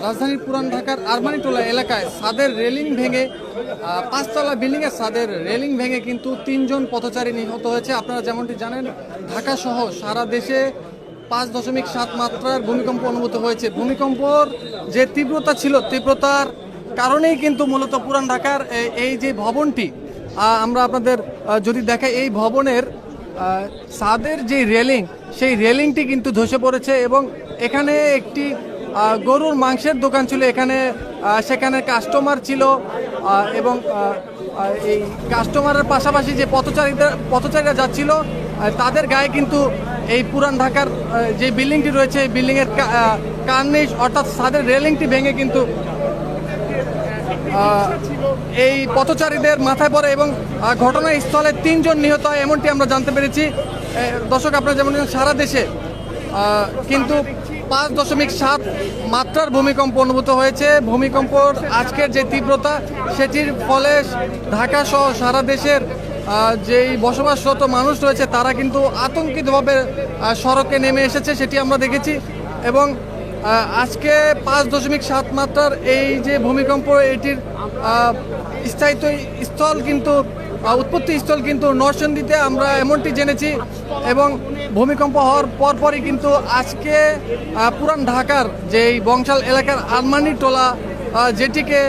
রাজধানীর পুরান ঢাকার আরমানিটোলা এলাকায় ছাদের রেলিং ভেঙে পাঁচতলা বিল্ডিংয়ের ছাদের রেলিং ভেঙে কিন্তু ৩ জন পথচারী নিহত হয়েছে। আপনারা যেমনটি জানেন, ঢাকা সহ সারা দেশে 5.7 মাত্রার ভূমিকম্প অনুভূত হয়েছে। ভূমিকম্পর যে তীব্রতা ছিল, তীব্রতার কারণেই কিন্তু মূলত পুরান ঢাকার এই যে ভবনটি আমরা আপনাদের যদি দেখাই, এই ভবনের ছাদের যে রেলিং, সেই রেলিংটি কিন্তু ধসে পড়েছে এবং এখানে একটি গরুর মাংসের দোকান ছিল, সেখানে কাস্টমার ছিল এবং এই কাস্টমারের পাশাপাশি যে পথচারীরা যাচ্ছিল তাদের গায়ে কিন্তু এই পুরান ঢাকার যে বিল্ডিংটি রয়েছে, এই বিল্ডিংয়ের কার্নিশ অর্থাৎ ছাদের রেলিংটি ভেঙে কিন্তু এই পথচারীদের মাথায় পড়ে এবং ঘটনাস্থলে 3 জন নিহত হয়, এমনটি আমরা জানতে পেরেছি। দর্শক, আপনারা যেমন সারা দেশে কিন্তু 5.7 মাত্রার ভূমিকম্প অনুভূত হয়েছে। ভূমিকম্পর আজকের যে তীব্রতা, সেটির ফলে ঢাকা সহ সারা দেশের যেই বসবাসরত মানুষ রয়েছে তারা কিন্তু আতঙ্কিতভাবে সড়কে নেমে এসেছে, সেটি আমরা দেখেছি। এবং আজকে 5.7 মাত্রার এই যে ভূমিকম্প, এটির স্থায়িত্ব স্থল কিন্তু উৎপত্তি স্থল কিন্তু নরসিংদীতে, আমরা এমনটি জেনেছি। এবং ভূমিকম্প হওয়ার পরপরই কিন্তু আজকে পুরান ঢাকার যেই বংশাল এলাকার আরমানিটোলা যেটিকে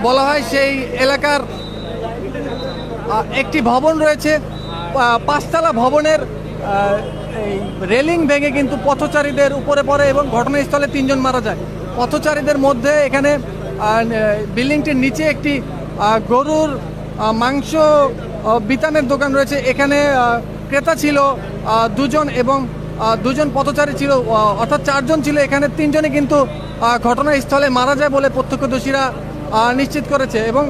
বলা হয়, সেই এলাকার একটি ভবন রয়েছে, 5তলা ভবনের এই রেলিং ভেঙে কিন্তু পথচারীদের উপরে পড়ে এবং ঘটনাস্থলে 3 জন মারা যায়। পথচারীদের মধ্যে এখানে বিল্ডিংটির নিচে একটি গরুর মাংস বিতানের দোকান রয়েছে, এখানে ক্রেতা ছিল 2 জন এবং 2 জন পথচারী ছিল, অর্থাৎ 4 জন ছিল। এখানে 3 জনই কিন্তু ঘটনাস্থলে মারা যায় বলে প্রত্যক্ষদর্শীরা নিশ্চিত করেছে। এবং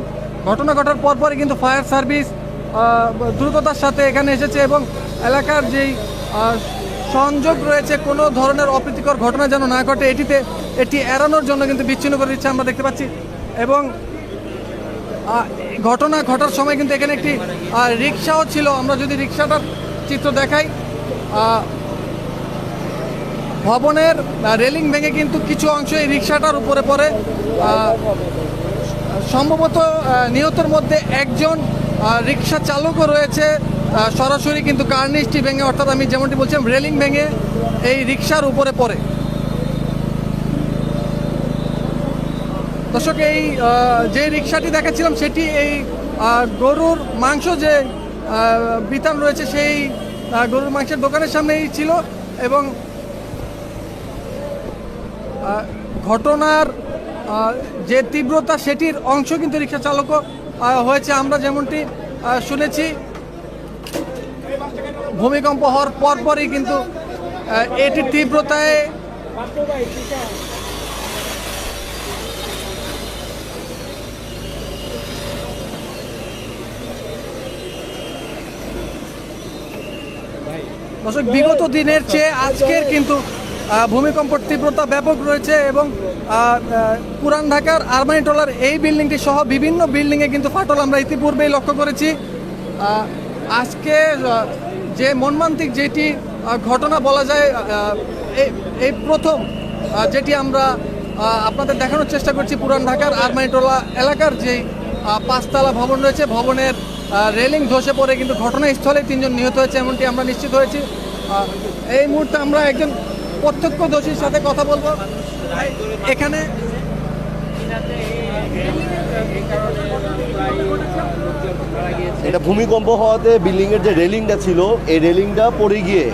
ঘটনা ঘটার পরপরই কিন্তু ফায়ার সার্ভিস দ্রুততার সাথে এখানে এসেছে এবং এলাকার যেই সংযোগ রয়েছে, কোনো ধরনের অপ্রীতিকর ঘটনা যেন না ঘটে এটি এড়ানোর জন্য কিন্তু বিচ্ছিন্ন করে দিচ্ছে আমরা দেখতে পাচ্ছি। এবং ঘটনা ঘটার সময় কিন্তু এখানে একটি রিক্সাও ছিল, আমরা যদি রিক্সাটার চিত্র দেখাই, ভবনের রেলিং ভেঙে কিন্তু কিছু অংশ এই রিক্সাটার উপরে পড়ে। সম্ভবত নিহতের মধ্যে একজন রিক্সা চালকও রয়েছে, সরাসরি কিন্তু কার্নিশটি ভেঙে, অর্থাৎ আমি যেমনটি বলছিলাম, রেলিং ভেঙে এই রিক্সার উপরে পড়ে। দর্শক, এই যে রিক্সাটি দেখাচ্ছিলাম সেটি এই গরুর মাংস যে বিতান রয়েছে, সেই গরুর মাংসের দোকানের সামনেই ছিল। এবং ঘটনার যে তীব্রতা, সেটির অংশ কিন্তু রিক্সা চালকও হয়েছে। আমরা যেমনটি শুনেছি, ভূমিকম্প হওয়ার পরপরই কিন্তু এটির তীব্রতায় বিগত দিনের চেয়ে আজকের কিন্তু ভূমিকম্পর তীব্রতা ব্যাপক রয়েছে এবং পুরান ঢাকার আরমানিটোলার এই বিল্ডিংটি সহ বিভিন্ন বিল্ডিংয়ে কিন্তু ফাটল আমরা ইতিপূর্বেই লক্ষ্য করেছি। আজকে যে মর্মান্তিক যেটি ঘটনা বলা যায়, এই প্রথম যেটি আমরা আপনাদের দেখানোর চেষ্টা করছি, পুরান ঢাকার আরমানিটোলা এলাকার যেই 5তলা ভবন রয়েছে, ভবনের রেলিং ধসে পড়ে কিন্তু ঘটনাস্থলে 3 জন নিহত হয়েছে, এমনটি আমরা নিশ্চিত হয়েছি। এই মুহূর্তে আমরা একজন প্রত্যক্ষদর্শীর সাথে কথা বলবো। এখানে এটা ভূমিকম্প হওয়াতে বিল্ডিংয়ের যে রেলিংটা ছিল, এই রেলিংটা পড়ে গিয়ে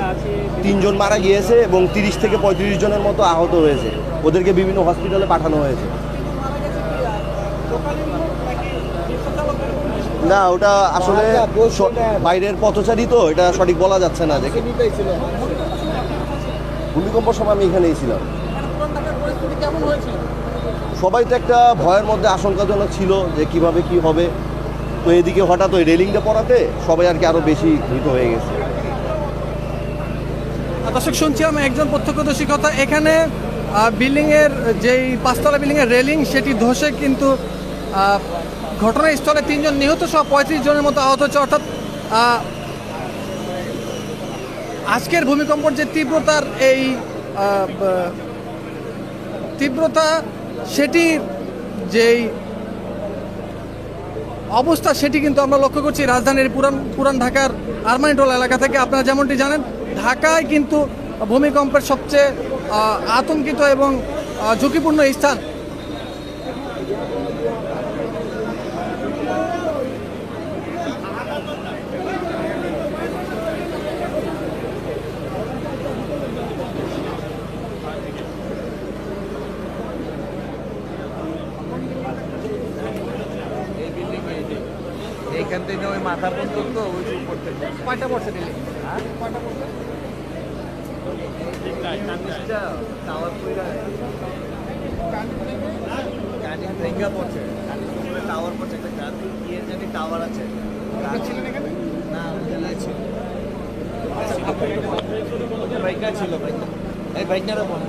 3 জন মারা গিয়েছে এবং 30 থেকে 35 জনের মতো আহত হয়েছে। ওদেরকে বিভিন্ন হসপিটালে পাঠানো হয়েছে। না, ওটা আসলে বাইরের পথচারী, তো এটা সঠিক বলা যাচ্ছে না। দেখে ভূমিকম্প সময় আমি এখানেই ছিলাম। সবাই তো একটা ভয়ের মধ্যে আশঙ্কাজনক ছিল যে কিভাবে কি হবে। তো এদিকে হঠাৎ ওই রেলিংটা পড়াতে সবাই আর কি আরো বেশি ভীত হয়ে গেছে। দর্শক, শুনছিলাম একজন প্রত্যক্ষদর্শীর কথা। এখানে বিল্ডিংয়ের যেই 5তলা বিল্ডিংয়ের রেলিং, সেটি ধসে কিন্তু ঘটনাস্থলে 3 জন নিহত সহ 35 জনের মতো আহত হচ্ছে। অর্থাৎ আজকের ভূমিকম্পর যে তীব্রতার এই তীব্রতা সেটি যেই অবস্থা সেটি কিন্তু আমরা লক্ষ্য করছি রাজধানীর পুরান ঢাকার আরমানিটোলা এলাকা থেকে। আপনারা যেমনটি জানেন, ঢাকায় কিন্তু ভূমিকম্পের সবচেয়ে আতঙ্কিত এবং ঝুঁকিপূর্ণ স্থান। এইখান থেকে ওই মাথা পর্যন্ত ওই উপর থেকে কয়টা পড়ছে দিলে? টাওয়ার পড়ে গাড়ি ভেঙ্গা পড়ছে, টাওয়ার পড়ছে, একটা গাড়ি ইয়ে জানি টাওয়ার আছে। না ওখানে ছিল বাইকটা ছিল, বাইকটা এই বাইকটার ওপর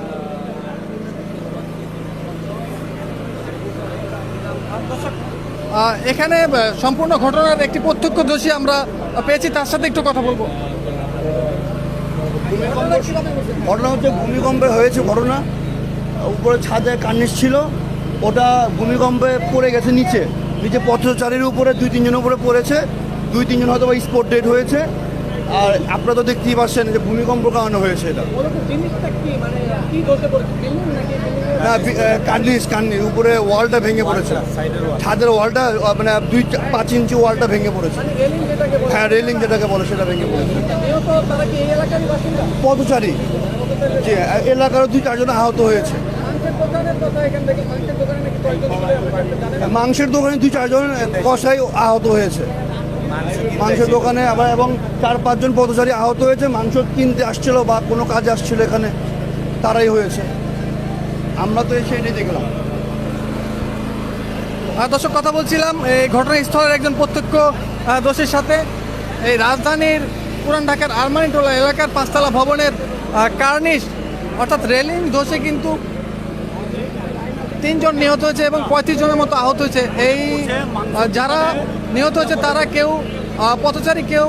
এখানে সম্পূর্ণ ঘটনার একটি প্রত্যক্ষদর্শী আমরা পেয়েছি, তার সাথে একটু কথা বলবো। ঘটনা হচ্ছে ভূমিকম্পে হয়েছে ঘটনা, উপরে ছাদে কার্নিশ ছিল, ওটা ভূমিকম্পে পড়ে গেছে নিচে পথচারীর উপরে 2-3 জনের উপরে পড়েছে, 2-3 জন হয়তো স্পট ডেড হয়েছে। আর আপনারা তো দেখতেই পাচ্ছেন যে ভূমিকম্প কারণে হয়েছে এটা। না, কার্নিশ উপরে ওয়ালটা ভেঙে পড়েছে, ছাদের ওয়ালটা মানে 2-5 ইঞ্চি ওয়ালটা ভেঙে পড়েছে। হ্যাঁ, রেলিং যেটাকে বলে সেটা ভেঙে পড়েছে। পথচারী যে এলাকার 2-4 জন আহত হয়েছে। মাংসের দোকানে 2-4 জন কসাই আহত হয়েছে মাংসের দোকানে, আবার এবং 4-5 জন পথচারী আহত হয়েছে। মাংস কিনতে আসছিল বা কোনো কাজে আসছিল এখানে, তারাই হয়েছে। আমরা তো এসে এটাই দেখলাম। দর্শক, কথা বলছিলাম এই ঘটনাস্থলের একজন প্রত্যক্ষদর্শীর সাথে। এই রাজধানীর পুরান ঢাকার আরমানিটোলা এলাকার 5তলা ভবনের কার্নিশ অর্থাৎ রেলিং ধসে কিন্তু 3 জন নিহত হয়েছে এবং 35 জনের মতো আহত হয়েছে। এই যারা নিহত হয়েছে তারা কেউ পথচারী, কেউ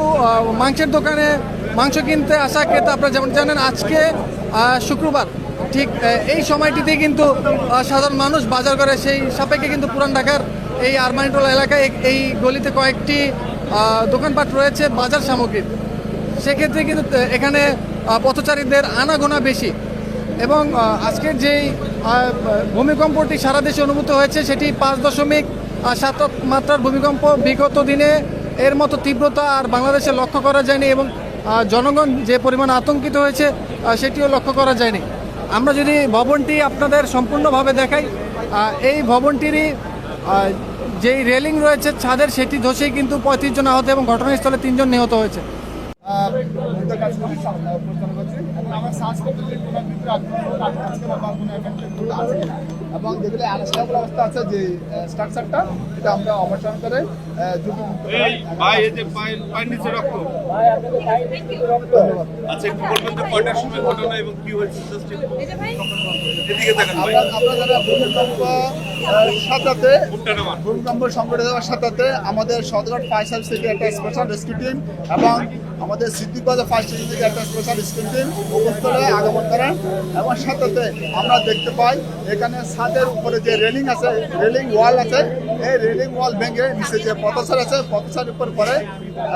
মাংসের দোকানে মাংস কিনতে আসা ক্রেতা। আপনারা যেমন জানেন, আজকে শুক্রবার, ঠিক এই সময়টিতে কিন্তু সাধারণ মানুষ বাজার করে। সেই সাপেক্ষে কিন্তু পুরান ঢাকার এই আরমানিটোলা এলাকায় এই গলিতে কয়েকটি দোকানপাট রয়েছে বাজার সামগ্রীর। সেক্ষেত্রে কিন্তু এখানে পথচারীদের আনাগোনা বেশি। এবং আজকের যেই ভূমিকম্পটি সারা দেশে অনুভূত হয়েছে সেটি 5.7 মাত্রার ভূমিকম্প। বিগত দিনে এর মতো তীব্রতা আর বাংলাদেশে লক্ষ্য করা যায়নি এবং জনগণ যে পরিমাণ আতঙ্কিত হয়েছে সেটিও লক্ষ্য করা যায়নি। আমরা যদি ভবনটি আপনাদের সম্পূর্ণভাবে দেখাই, এই ভবনটিরই যেই রেলিং রয়েছে ছাদের, সেটি ধসেই কিন্তু 35 জন আহত এবং ঘটনাস্থলে 3 জন নিহত হয়েছে। আমরা সার্চ করতে যে কোনো ভিতরে আজকে বা কোনো এফেক্টেড আছে এবং যেগুলো আনস্টেবল অবস্থা আছে যে স্ট্রাকচারটা, এটা আমরা অপারেশন করে ঝুঁকিমুক্ত করাই। ভাই এই যে পায়ের নিচে রক্ত। আচ্ছা, একটু বলবেন যে কয়টার সময় ঘটনা এবং কি হয়েছে? জাস্ট এদিকে দেখেন ভাই। আমরা যারা ভূমিকম্প সংঘটিত হওয়ার সাথে আমাদের সদরঘাট ফায়ার সার্ভিস থেকে একটা স্পেশাল রেস্কিউ টিম এবং আমাদের সিদ্দিকবাজার ফায়ার স্টেশন থেকে একটা স্পেশাল রেস্কিউ টিম উপস্থলে আগমন করেন। এবং সাথে আমরা দেখতে পাই এখানে ছাদের উপরে যে রেলিং আছে, রেলিং ওয়াল আছে, এই রেলিং ওয়াল ভেঙে নিচে যে পথচারী আছে পথচারীর উপর পড়ে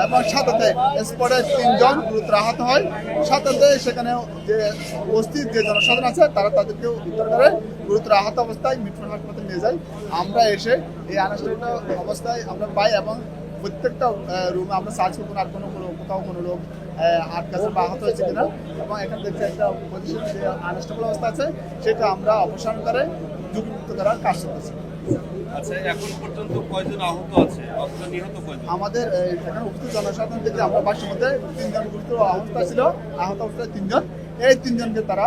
এবং সাথে স্পটে 3 জন গুরুতর আহত হয়। সাথে সেখানে যে উপস্থিত যে জনসাধারণ আছে তারা তাদেরকে উদ্ধার করে গুরুতর আহত অবস্থায় মিটফোর্ড হাসপাতালে নিয়ে যায়। আমরা এসে এই আনুষ্ঠানিক অবস্থায় আমরা পাই এবং প্রত্যেকটা রুমে আমরা সার্চ করবো আর কোথাও কোনো লোক আটকাছে বা আহত হয়েছে কিনা, এবং এখান থেকে একটা পজিশন যে আনস্টেবল অবস্থা আছে সেটা আমরা অপসারণ করে ঝুঁকিমুক্ত করার কাজ করতেছি। আচ্ছা, এখন পর্যন্ত কয়জন আহত আছে অথবা নিহত কয়জন? আমাদের এখানে উপস্থিত জনসাধারণ থেকে আমরা বাসের মধ্যে 3 জন গুরুতর অবস্থা ছিল, আহত অবস্থায় 3 জন। এই 3 জনকে তারা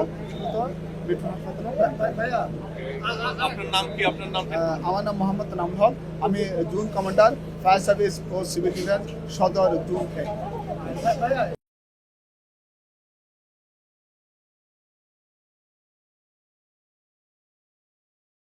আপনার নাম কি? আপনার নাম? আমার নাম মোহাম্মদ নাম হক, আমি জোন কমান্ডার ফায়ার সার্ভিস ও সিভিল ডিফেন্স সদর 2।